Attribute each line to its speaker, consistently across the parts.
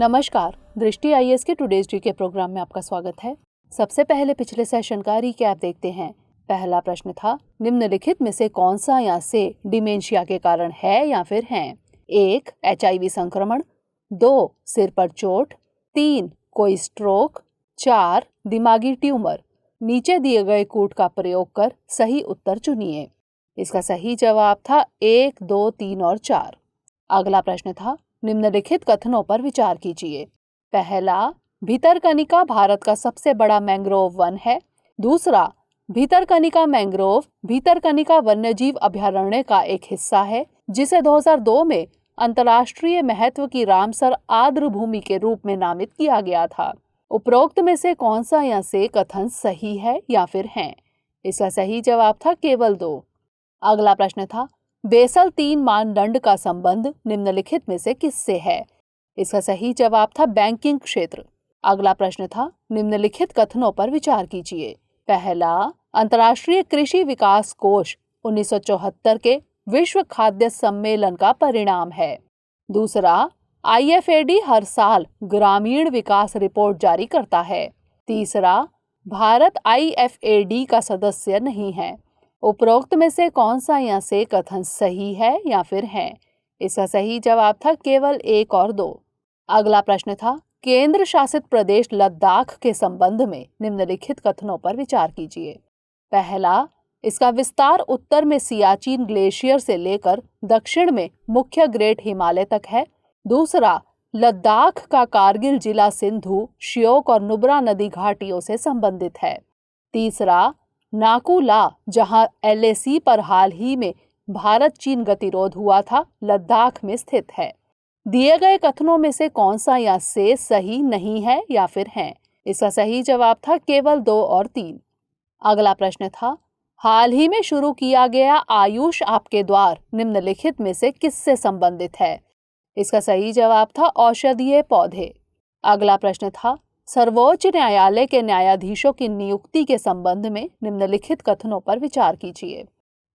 Speaker 1: नमस्कार, दृष्टि आईएएस के टुडेज डी के प्रोग्राम में आपका स्वागत है। सबसे पहले पिछले सेशन का रिकैप देखते हैं। पहला प्रश्न था, निम्नलिखित में से कौन सा या से डिमेंशिया के कारण है या फिर हैं? 1. HIV संक्रमण, 2. सिर पर चोट, 3. कोई स्ट्रोक, 4. दिमागी ट्यूमर। नीचे दिए गए कूट का प्रयोग कर सही उत्तर चुनिए। इसका सही जवाब था 1, 2, 3 और 4। अगला प्रश्न था, निम्नलिखित कथनों पर विचार कीजिए। पहला, भितरकनिका भारत का सबसे बड़ा मैंग्रोव वन है। दूसरा, भितरकनिका मैंग्रोव भितरकनिका वन्यजीव अभयारण्य का एक हिस्सा है, जिसे 2002 में अंतर्राष्ट्रीय महत्व की रामसर आर्द्र भूमि के रूप में नामित किया गया था। उपरोक्त में से कौन सा या से कथन सही है या फिर हैं? इसका सही जवाब था केवल 2। अगला प्रश्न था, बेसल 3 मानदंड का संबंध निम्नलिखित में से किससे है? इसका सही जवाब था बैंकिंग क्षेत्र। अगला प्रश्न था, निम्नलिखित कथनों पर विचार कीजिए। पहला, अंतर्राष्ट्रीय कृषि विकास कोष 1974 के विश्व खाद्य सम्मेलन का परिणाम है। दूसरा, IFAD हर साल ग्रामीण विकास रिपोर्ट जारी करता है। तीसरा, भारत IFAD का सदस्य नहीं है। उपरोक्त में से कौन सा या से कथन सही है या फिर हैं? इसका सही जवाब था केवल 1 और 2। अगला प्रश्न था, केंद्र शासित प्रदेश लद्दाख के संबंध में निम्नलिखित कथनों पर विचार कीजिए। पहला, इसका विस्तार उत्तर में सियाचिन ग्लेशियर से लेकर दक्षिण में मुख्य ग्रेट हिमालय तक है। दूसरा, लद्दाख का कारगिल जिला सिंधु, श्योक और नुब्रा नदी घाटियों से संबंधित है। तीसरा, नाकू ला, जहां LAC पर हाल ही में भारत चीन गतिरोध हुआ था, लद्दाख में स्थित है। दिए गए कथनों में से कौन सा या से सही नहीं है या फिर हैं? इसका सही जवाब था केवल 2 और 3। अगला प्रश्न था, हाल ही में शुरू किया गया आयुष आपके द्वार निम्नलिखित में से किससे संबंधित है? इसका सही जवाब था औषधीय पौधे। अगला प्रश्न था, सर्वोच्च न्यायालय के न्यायाधीशों की नियुक्ति के संबंध में निम्नलिखित कथनों पर विचार कीजिए।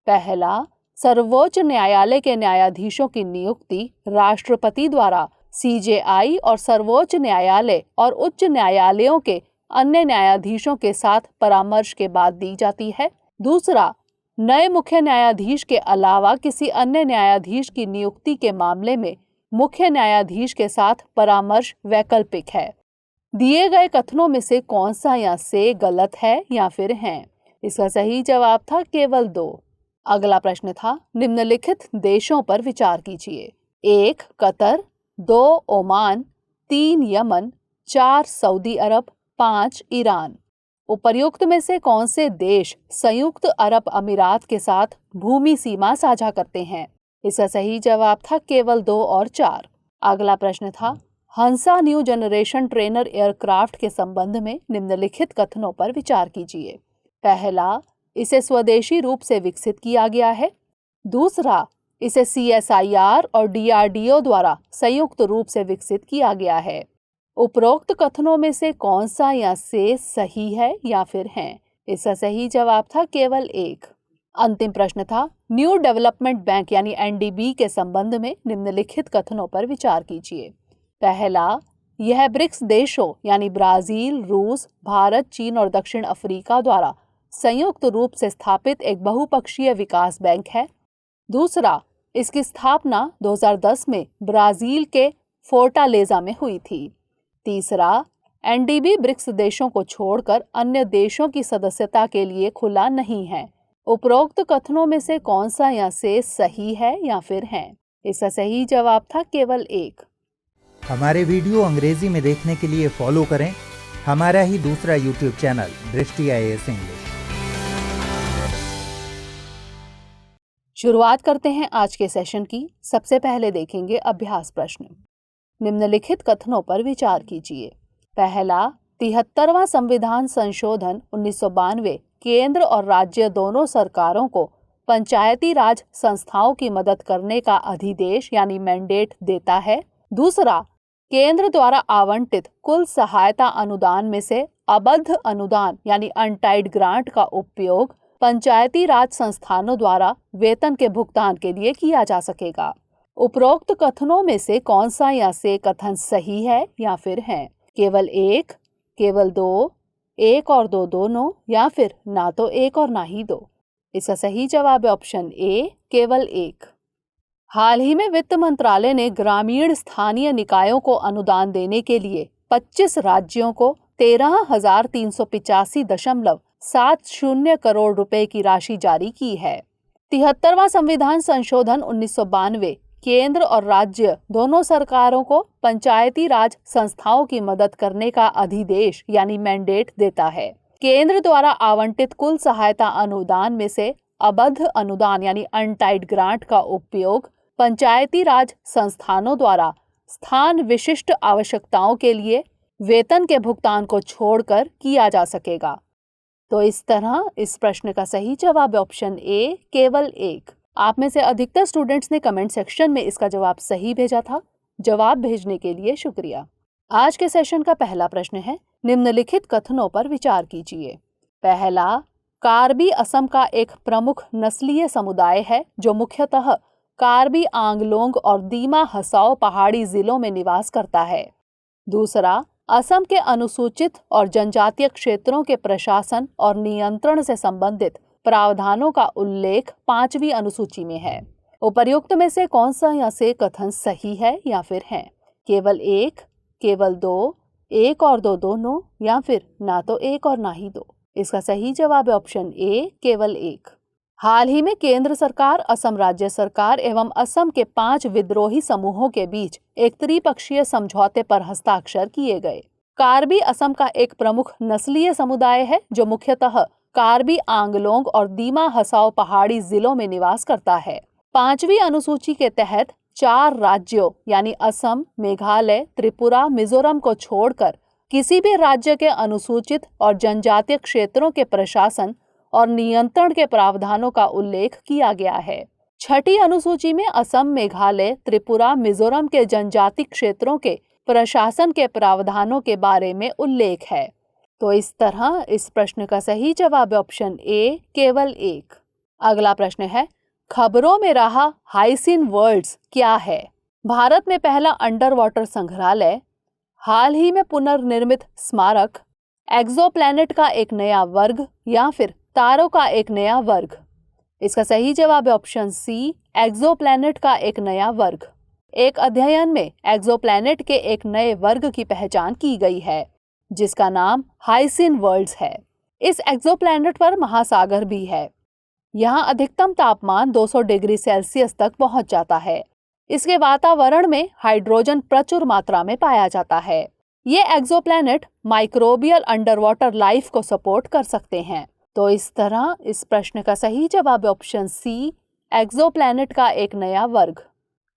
Speaker 1: पहला, सर्वोच्च न्यायालय के न्यायाधीशों की नियुक्ति राष्ट्रपति द्वारा CJI और सर्वोच्च न्यायालय और उच्च न्यायालयों के अन्य न्यायाधीशों के साथ परामर्श के बाद दी जाती है। दूसरा, नए मुख्य न्यायाधीश के अलावा किसी अन्य न्यायाधीश की नियुक्ति के मामले में मुख्य न्यायाधीश के साथ परामर्श वैकल्पिक है। दिए गए कथनों में से कौन सा या से गलत है या फिर हैं? इसका सही जवाब था केवल 2। अगला प्रश्न था, निम्नलिखित देशों पर विचार कीजिए। 1 कतर, 2 ओमान, 3 यमन, 4 सऊदी अरब, 5 ईरान। उपर्युक्त में से कौन से देश संयुक्त अरब अमीरात के साथ भूमि सीमा साझा करते हैं? इसका सही जवाब था केवल 2 और 4। अगला प्रश्न था, हंसा न्यू जनरेशन ट्रेनर एयरक्राफ्ट के संबंध में निम्नलिखित कथनों पर विचार कीजिए। पहला, इसे स्वदेशी रूप से विकसित किया गया है। दूसरा, इसे CSIR और DRDO द्वारा संयुक्त रूप से विकसित किया गया है। उपरोक्त कथनों में से कौन सा या से सही है या फिर हैं? इसका सही जवाब था केवल 1। अंतिम प्रश्न था, न्यू डेवलपमेंट बैंक यानी NDB के संबंध में निम्नलिखित कथनों पर विचार कीजिए। पहला, यह ब्रिक्स देशों यानी ब्राजील, रूस, भारत, चीन और दक्षिण अफ्रीका द्वारा संयुक्त रूप से स्थापित एक बहुपक्षीय विकास बैंक है। दूसरा, इसकी स्थापना 2010 में ब्राजील के फोर्टालेजा में हुई थी। तीसरा, NDB ब्रिक्स देशों को छोड़कर अन्य देशों की सदस्यता के लिए खुला नहीं है। उपरोक्त कथनों में से कौन सा या से सही है या फिर हैं? इसका सही जवाब था केवल 1।
Speaker 2: हमारे वीडियो अंग्रेजी में देखने के लिए फॉलो करें हमारा ही दूसरा YouTube चैनल दृष्टि IAS इंग्लिश।
Speaker 1: शुरुआत करते हैं आज के सेशन की। सबसे पहले देखेंगे अभ्यास प्रश्न। निम्नलिखित कथनों पर विचार कीजिए। पहला, 73वां संविधान संशोधन 1992 केंद्र और राज्य दोनों सरकारों को पंचायती राज संस्थाओं की मदद करने का अधिदेश यानी मैंडेट देता है। दूसरा, केंद्र द्वारा आवंटित कुल सहायता अनुदान में से अबद्ध अनुदान यानी अनटाइड ग्रांट का उपयोग पंचायती राज संस्थानों द्वारा वेतन के भुगतान के लिए किया जा सकेगा। उपरोक्त कथनों में से कौन सा या से कथन सही है या फिर है? केवल एक, केवल दो, एक और दो दोनों, या फिर ना तो एक और ना ही दो। इसका सही जवाब है ऑप्शन ए, केवल एक। हाल ही में वित्त मंत्रालय ने ग्रामीण स्थानीय निकायों को अनुदान देने के लिए 25 राज्यों को 13,385.70 करोड़ रुपए की राशि जारी की है। 73वां संविधान संशोधन 1992 केंद्र और राज्य दोनों सरकारों को पंचायती राज संस्थाओं की मदद करने का अधिदेश यानी मैंडेट देता है। केंद्र द्वारा आवंटित कुल सहायता अनुदान में से अबद्ध अनुदान यानी अनटाइड ग्रांट का उपयोग पंचायती राज संस्थानों द्वारा स्थान विशिष्ट आवश्यकताओं के लिए वेतन के भुगतान को छोड़कर किया जा सकेगा। तो इस तरह इस प्रश्न का सही जवाब है ऑप्शन ए, केवल एक। आप में से अधिकतर स्टूडेंट्स ने कमेंट सेक्शन में इसका जवाब सही भेजा था। जवाब भेजने के लिए शुक्रिया। आज के सेशन का पहला प्रश्न है, निम्नलिखित कथनों पर विचार कीजिए। पहला, कार्बी असम का एक प्रमुख नस्लीय समुदाय है जो मुख्यतः कार्बी आंगलोंग और दीमा हसाओ पहाड़ी जिलों में निवास करता है। दूसरा, असम के अनुसूचित और जनजातीय क्षेत्रों के प्रशासन और नियंत्रण से संबंधित प्रावधानों का उल्लेख 5वीं अनुसूची में है। उपर्युक्त में से कौन सा या से कथन सही है या फिर है? केवल एक, केवल दो, एक और दो दोनों, या फिर ना तो एक और ना ही दो। इसका सही जवाब है ऑप्शन ए, केवल एक। हाल ही में केंद्र सरकार, असम राज्य सरकार एवं असम के 5 विद्रोही समूहों के बीच एक त्रिपक्षीय समझौते पर हस्ताक्षर किए गए। कार्बी असम का एक प्रमुख नस्लीय समुदाय है जो मुख्यतः कार्बी आंगलोंग और दीमा हसाओ पहाड़ी जिलों में निवास करता है। 5वीं अनुसूची के तहत 4 राज्यों यानी असम, मेघालय, त्रिपुरा, मिजोरम को छोड़कर किसी भी राज्य के अनुसूचित और जनजातीय क्षेत्रों के प्रशासन और नियंत्रण के प्रावधानों का उल्लेख किया गया है। 6ठी अनुसूची में असम, मेघालय, त्रिपुरा, मिजोरम के जनजाति क्षेत्रों के प्रशासन के प्रावधानों के बारे में उल्लेख है। तो इस तरह इस प्रश्न का सही जवाब है ऑप्शन ए, केवल एक। अगला प्रश्न है, खबरों में रहा हाइसिन वर्ल्ड्स क्या है? भारत में पहला अंडर वाटर संग्रहालय, हाल ही में पुनर्निर्मित स्मारक, एक्सोप्लैनेट का एक नया वर्ग, या फिर तारों का एक नया वर्ग। इसका सही जवाब है ऑप्शन सी, एक्सोप्लैनेट का एक नया वर्ग। एक अध्ययन में एक्सोप्लैनेट के एक नए वर्ग की पहचान की गई है जिसका नाम हाइसिन वर्ल्ड्स है। इस एक्सोप्लैनेट पर महासागर भी है। यहाँ अधिकतम तापमान 200 डिग्री सेल्सियस तक पहुँच जाता है। इसके वातावरण में हाइड्रोजन प्रचुर मात्रा में पाया जाता है। ये एक्सोप्लैनेट माइक्रोबियल अंडरवाटर लाइफ को सपोर्ट कर सकते हैं। तो इस तरह इस प्रश्न का सही जवाब है ऑप्शन सी, एक्सोप्लैनेट का एक नया वर्ग।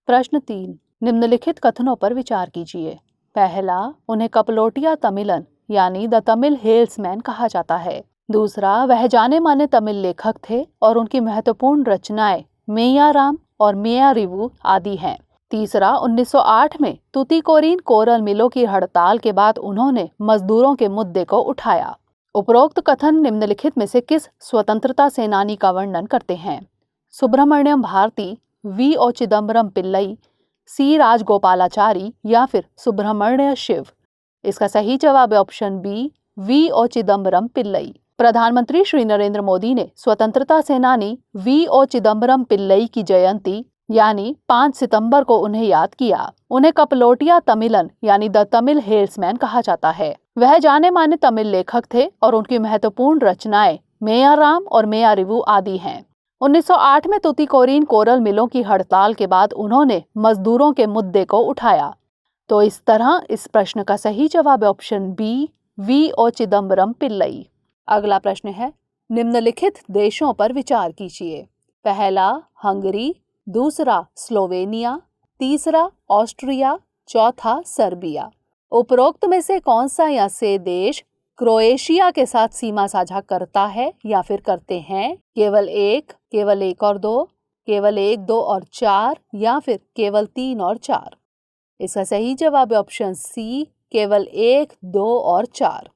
Speaker 1: प्रश्न 3, निम्नलिखित कथनों पर विचार कीजिए। पहला, उन्हें कपलोटिया तमिलन यानी द तमिल हेल्समैन कहा जाता है। दूसरा, वह जाने माने तमिल लेखक थे और उनकी महत्वपूर्ण रचनाएं मेयाराम और मेयारिवु आदि हैं। तीसरा, 1908 में तुतीकोरिन कोरल मिलों की हड़ताल के बाद उन्होंने मजदूरों के मुद्दे को उठाया। उपरोक्त कथन निम्नलिखित में से किस स्वतंत्रता सेनानी का वर्णन करते हैं? सुब्रमण्यम भारती, V.O. चिदम्बरम पिल्लई, C. राजगोपालाचारी, या फिर सुब्रमण्य शिव। इसका सही जवाब है option B, V.O. Chidambaram Pillai. प्रधानमंत्री श्री नरेंद्र मोदी ने स्वतंत्रता सेनानी V.O. चिदम्बरम पिल्लई की जयंती यानी 5 सितंबर को उन्हें याद किया। उन्हें कपलोटिया तमिलन यानी द तमिल हेल्समैन कहा जाता है। वह जाने माने तमिल लेखक थे और उनकी महत्वपूर्ण रचनाएं मेयाराम और मेयारिवु आदि हैं। 1908 में तुतीकोरिन कोरल मिलों की हड़ताल के बाद उन्होंने मजदूरों के मुद्दे को उठाया। तो इस तरह इस प्रश्न का सही जवाब है option B, V.O. Chidambaram Pillai. अगला प्रश्न है, निम्नलिखित देशों पर विचार कीजिए। पहला, हंगरी, दूसरा, स्लोवेनिया, तीसरा, ऑस्ट्रिया, चौथा, सर्बिया। उपरोक्त में से कौन सा या से देश क्रोएशिया के साथ सीमा साझा करता है या फिर करते हैं? केवल एक और दो, केवल 1, 2 और 4, या फिर केवल 3 और 4। इसका सही जवाब है ऑप्शन सी, केवल 1, 2 और 4।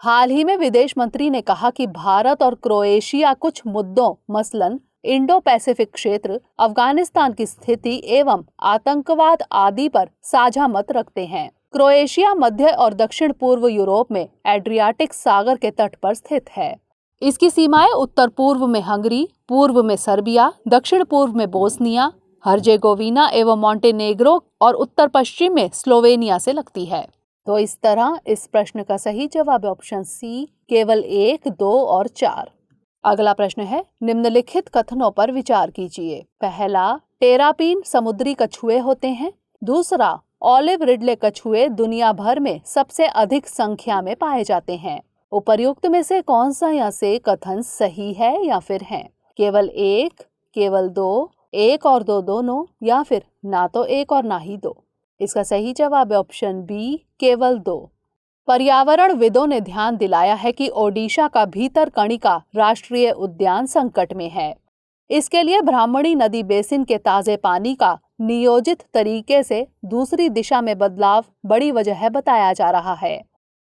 Speaker 1: हाल ही में विदेश मंत्री ने कहा कि भारत और क्रोएशिया कुछ मुद्दों मसलन इंडो पैसिफिक क्षेत्र, अफगानिस्तान की स्थिति एवं आतंकवाद आदि पर साझा मत रखते हैं। क्रोएशिया मध्य और दक्षिण पूर्व यूरोप में एड्रियाटिक सागर के तट पर स्थित है। इसकी सीमाएं उत्तर पूर्व में हंगरी, पूर्व में सर्बिया, दक्षिण पूर्व में बोस्निया, हर्जेगोविना एवं मॉन्टेनेग्रो और उत्तर पश्चिम में स्लोवेनिया से लगती है। तो इस तरह इस प्रश्न का सही जवाब है ऑप्शन सी, केवल 1, 2 और 4। अगला प्रश्न है, निम्नलिखित कथनों पर विचार कीजिए। पहला, टेरापीन समुद्री कछुए होते हैं। दूसरा, ऑलिव रिडले कछुए दुनिया भर में सबसे अधिक संख्या में पाए जाते हैं। उपर्युक्त में से कौन सा या से कथन सही है या फिर है? केवल 1, केवल 2, 1 और 2 दोनों, या फिर ना तो 1 और ना ही 2। इसका सही जवाब है ऑप्शन बी, केवल 2। पर्यावरणविदों ने ध्यान दिलाया है कि ओडिशा का भीतरकनिका राष्ट्रीय उद्यान संकट में है। इसके लिए ब्राह्मणी नदी बेसिन के ताजे पानी का नियोजित तरीके से दूसरी दिशा में बदलाव बड़ी वजह बताया जा रहा है।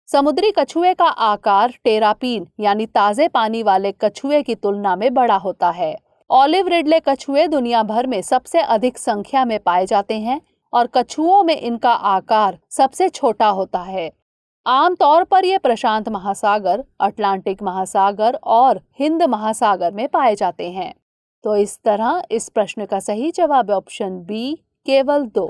Speaker 1: समुद्री कछुए का आकार टेरापीन यानी ताजे पानी वाले कछुए की तुलना में बड़ा होता है। ऑलिव रिडले कछुए दुनिया भर में सबसे अधिक संख्या में पाए जाते हैं और कछुओं में इनका आकार सबसे छोटा होता है। आमतौर पर ये प्रशांत महासागर, अटलांटिक महासागर और हिंद महासागर में पाए जाते हैं। तो इस तरह इस प्रश्न का सही जवाब है ऑप्शन बी, केवल 2।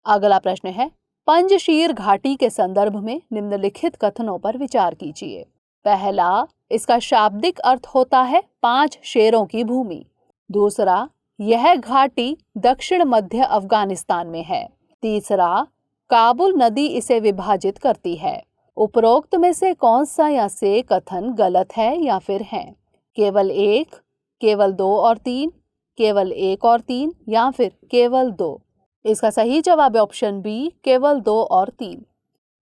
Speaker 1: अगला प्रश्न है, पंजशीर घाटी के संदर्भ में निम्नलिखित कथनों पर विचार कीजिए। पहला, इसका शाब्दिक अर्थ होता है 5 शेरों की भूमि। दूसरा, यह घाटी दक्षिण मध्य अफगानिस्तान में है। तीसरा, काबुल नदी इसे विभाजित करती है। उपरोक्त में से कौन सा या से कथन गलत है या फिर है? केवल 1, केवल 2 और 3, केवल 1 और 3, या फिर केवल 2। इसका सही जवाब है ऑप्शन बी, केवल 2 और 3।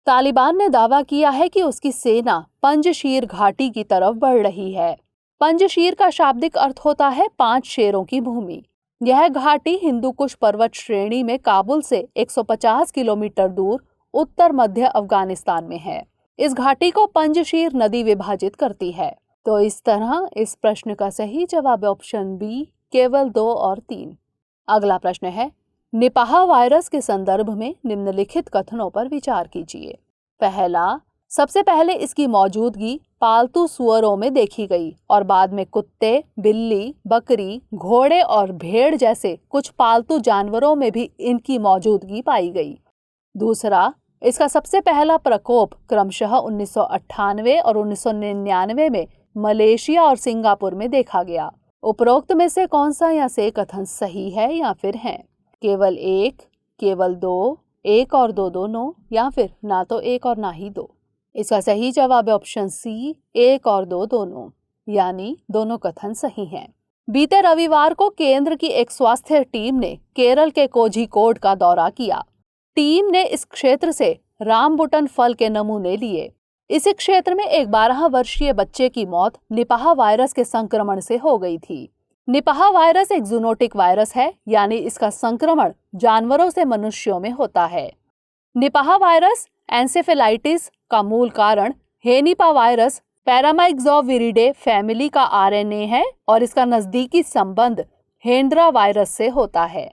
Speaker 1: तालिबान ने दावा किया है कि उसकी सेना पंजशीर घाटी की तरफ बढ़ रही है। पंजशीर का शाब्दिक अर्थ होता है 5 शेरों की भूमि। यह घाटी हिंदू कुश पर्वत श्रेणी में काबुल से 150 किलोमीटर दूर उत्तर मध्य अफगानिस्तान में है। इस घाटी को पंजशीर नदी विभाजित करती है। तो इस तरह इस प्रश्न का सही जवाब है ऑप्शन बी, केवल 2 और 3। अगला प्रश्न है, निपाह वायरस के संदर्भ में निम्नलिखित कथनों पर विचार कीजिए। पहला, सबसे पहले इसकी मौजूदगी पालतू सुअरों में देखी गई और बाद में कुत्ते, बिल्ली, बकरी, घोड़े और भेड़ जैसे कुछ पालतू जानवरों में भी इनकी मौजूदगी पाई गई। दूसरा, इसका सबसे पहला प्रकोप क्रमशः 1998 और 1999 में मलेशिया और सिंगापुर में देखा गया। उपरोक्त में से कौन सा या से कथन सही है या फिर है? केवल 1, केवल 2, 1 और 2 दोनों, या फिर ना तो 1 और ना ही 2। इसका सही जवाब है ऑप्शन सी, 1 और 2 दोनों, यानी दोनों कथन सही हैं। बीते रविवार को केंद्र की एक स्वास्थ्य टीम ने केरल के कोझिकोड का दौरा किया। टीम ने इस क्षेत्र से रामबुटन फल के नमूने लिए। इसी क्षेत्र में एक 12 वर्षीय बच्चे की मौत निपाह वायरस के संक्रमण से हो गई थी। निपाह वायरस एक जूनोटिक वायरस है, यानी इसका संक्रमण जानवरों से मनुष्यों में होता है। निपाह वायरस एंसेफेलाइटिस का मूल कारण हेनिपा वायरस पैरामाइक्सोविरिडे फैमिली का आरएनए है और इसका नजदीकी संबंध हेंड्रा वायरस से होता है।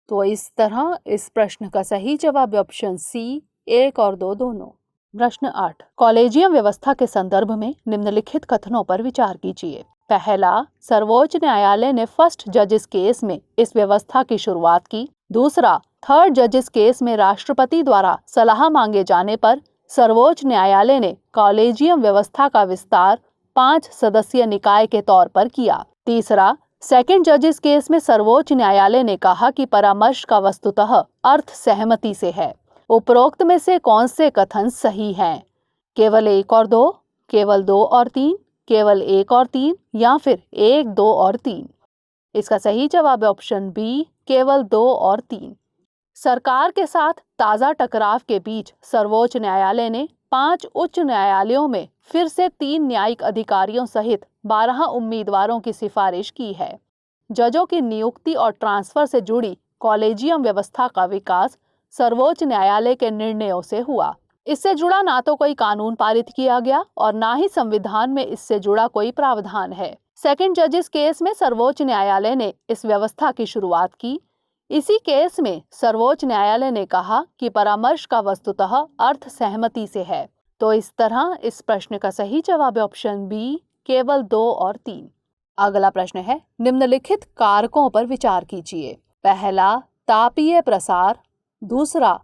Speaker 1: तो इस तरह इस प्रश्न का सही जवाब ऑप्शन सी, 1 और 2 दोनों। प्रश्न 8, कॉलेजियम व्यवस्था के संदर्भ में निम्नलिखित कथनों पर विचार कीजिए। पहला, सर्वोच्च न्यायालय ने फर्स्ट जजेस केस में इस व्यवस्था की शुरुआत की। दूसरा, थर्ड जजेस केस में राष्ट्रपति द्वारा सलाह मांगे जाने पर सर्वोच्च न्यायालय ने कॉलेजियम व्यवस्था का विस्तार 5 सदस्यीय निकाय के तौर पर किया। तीसरा, सेकंड जजेस केस में सर्वोच्च न्यायालय ने कहा कि परामर्श का वस्तुतः अर्थ सहमति से है। उपरोक्त में से कौन से कथन सही हैं? केवल 1 और 2, केवल 2 और 3, केवल 1 और 3, या फिर 1, 2 और 3। इसका सही जवाब है ऑप्शन बी, केवल 2 और 3। सरकार के साथ ताजा टकराव के बीच सर्वोच्च न्यायालय ने 5 उच्च न्यायालयों में फिर से 3 न्यायिक अधिकारियों सहित 12 उम्मीदवारों की सिफारिश की है। जजों की नियुक्ति और ट्रांसफर से जुड़ी कॉलेजियम व्यवस्था का विकास सर्वोच्च न्यायालय के निर्णयों से हुआ। इससे जुड़ा ना तो कोई कानून पारित किया गया और ना ही संविधान में इससे जुड़ा कोई प्रावधान है। सेकंड जजेस केस में सर्वोच्च न्यायालय ने इस व्यवस्था की शुरुआत की। इसी केस में सर्वोच्च न्यायालय ने कहा कि परामर्श का वस्तुतः अर्थ सहमति से है। तो इस तरह इस प्रश्न का सही जवाब है ऑप्शन बी, केवल 2 और 3। अगला प्रश्न है, निम्नलिखित कारकों पर विचार कीजिए। पहला, तापीय प्रसार। दूसरा,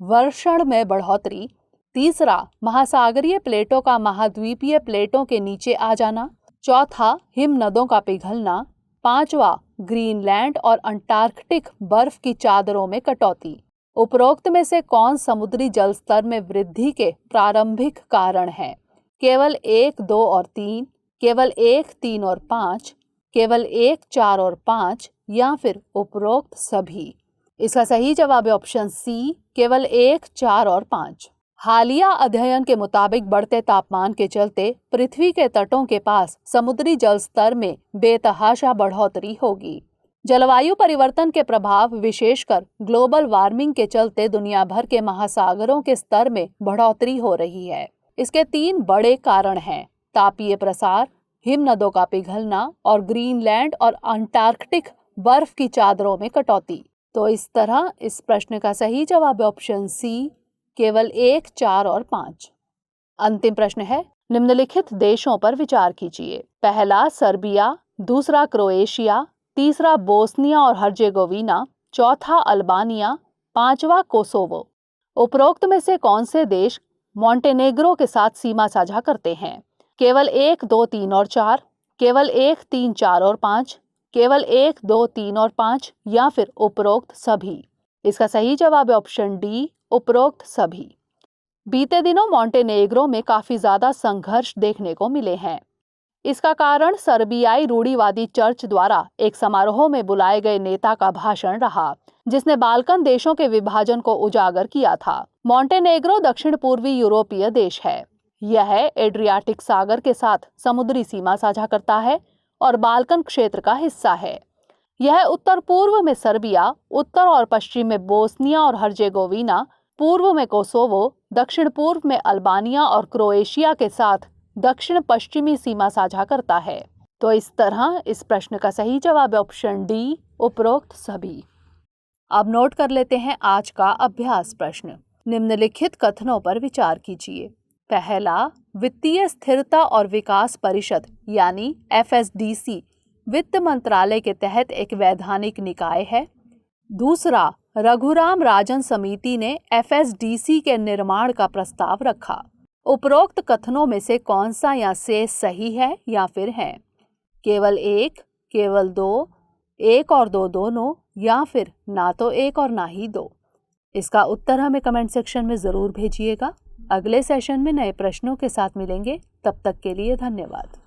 Speaker 1: वर्षण में बढ़ोतरी। तीसरा, महासागरीय प्लेटों का महाद्वीपीय प्लेटों के नीचे आ जाना। चौथा, हिमनदों का पिघलना। पांचवा, ग्रीनलैंड और अंटार्कटिक बर्फ की चादरों में कटौती। उपरोक्त में से कौन समुद्री जल स्तर में वृद्धि के प्रारंभिक कारण है? केवल 1, 2 और 3, केवल 1, 3 और 5, केवल 1, 4 और 5 या फिर उपरोक्त सभी। इसका सही जवाब है ऑप्शन सी, केवल 1, 4 और 5। हालिया अध्ययन के मुताबिक बढ़ते तापमान के चलते पृथ्वी के तटों के पास समुद्री जल स्तर में बेतहाशा बढ़ोतरी होगी। जलवायु परिवर्तन के प्रभाव विशेषकर ग्लोबल वार्मिंग के चलते दुनिया भर के महासागरों के स्तर में बढ़ोतरी हो रही है। इसके 3 बड़े कारण हैं: तापीय प्रसार, हिमनदों का पिघलना और ग्रीनलैंड और अंटार्कटिक बर्फ की चादरों में कटौती। तो इस तरह इस प्रश्न का सही जवाब है ऑप्शन सी, केवल 1, 4 और 5। अंतिम प्रश्न है, निम्नलिखित देशों पर विचार कीजिए। पहला, सर्बिया। दूसरा, क्रोएशिया। तीसरा, बोस्निया और हर्जेगोविना। चौथा, अल्बानिया। पांचवा, कोसोवो। उपरोक्त में से कौन से देश मॉन्टेनेग्रो के साथ सीमा साझा करते हैं? केवल 1, 2, 3 और 4, केवल 1, 3, 4 और 5, केवल 1, 2, 3 और 5 या फिर उपरोक्त सभी। इसका सही जवाब है ऑप्शन डी, उपरोक्त सभी। बीते दिनों मॉन्टेनेग्रो में काफी ज्यादा संघर्ष देखने को मिले हैं। इसका कारण सर्बियाई रूढ़िवादी चर्च द्वारा एक समारोह में बुलाए गए नेता का भाषण रहा, जिसने बाल्कन देशों के विभाजन को उजागर किया था। मॉन्टेनेग्रो दक्षिण पूर्वी यूरोपीय देश है। यह एड्रियाटिक सागर के साथ समुद्री सीमा साझा करता है और बाल्कन क्षेत्र का हिस्सा है। यह उत्तर पूर्व में सर्बिया, उत्तर और पश्चिम में बोस्निया और हर्जेगोविना, पूर्व में कोसोवो, दक्षिण पूर्व में अल्बानिया और क्रोएशिया के साथ दक्षिण पश्चिमी सीमा साझा करता है। तो इस तरह इस प्रश्न का सही जवाब है ऑप्शन डी, उपरोक्त सभी। अब नोट कर लेते हैं आज का अभ्यास प्रश्न। निम्नलिखित कथनों पर विचार कीजिए। पहला, वित्तीय स्थिरता और विकास परिषद यानी FSDC वित्त मंत्रालय के तहत एक वैधानिक निकाय है। दूसरा, रघुराम राजन समिति ने FSDC के निर्माण का प्रस्ताव रखा। उपरोक्त कथनों में से कौन सा या से सही है या फिर है? केवल 1, केवल 2, 1 और 2 दोनों या फिर ना तो 1 और ना ही 2। इसका उत्तर हमें कमेंट सेक्शन में जरूर भेजिएगा। अगले सेशन में नए प्रश्नों के साथ मिलेंगे। तब तक के लिए धन्यवाद।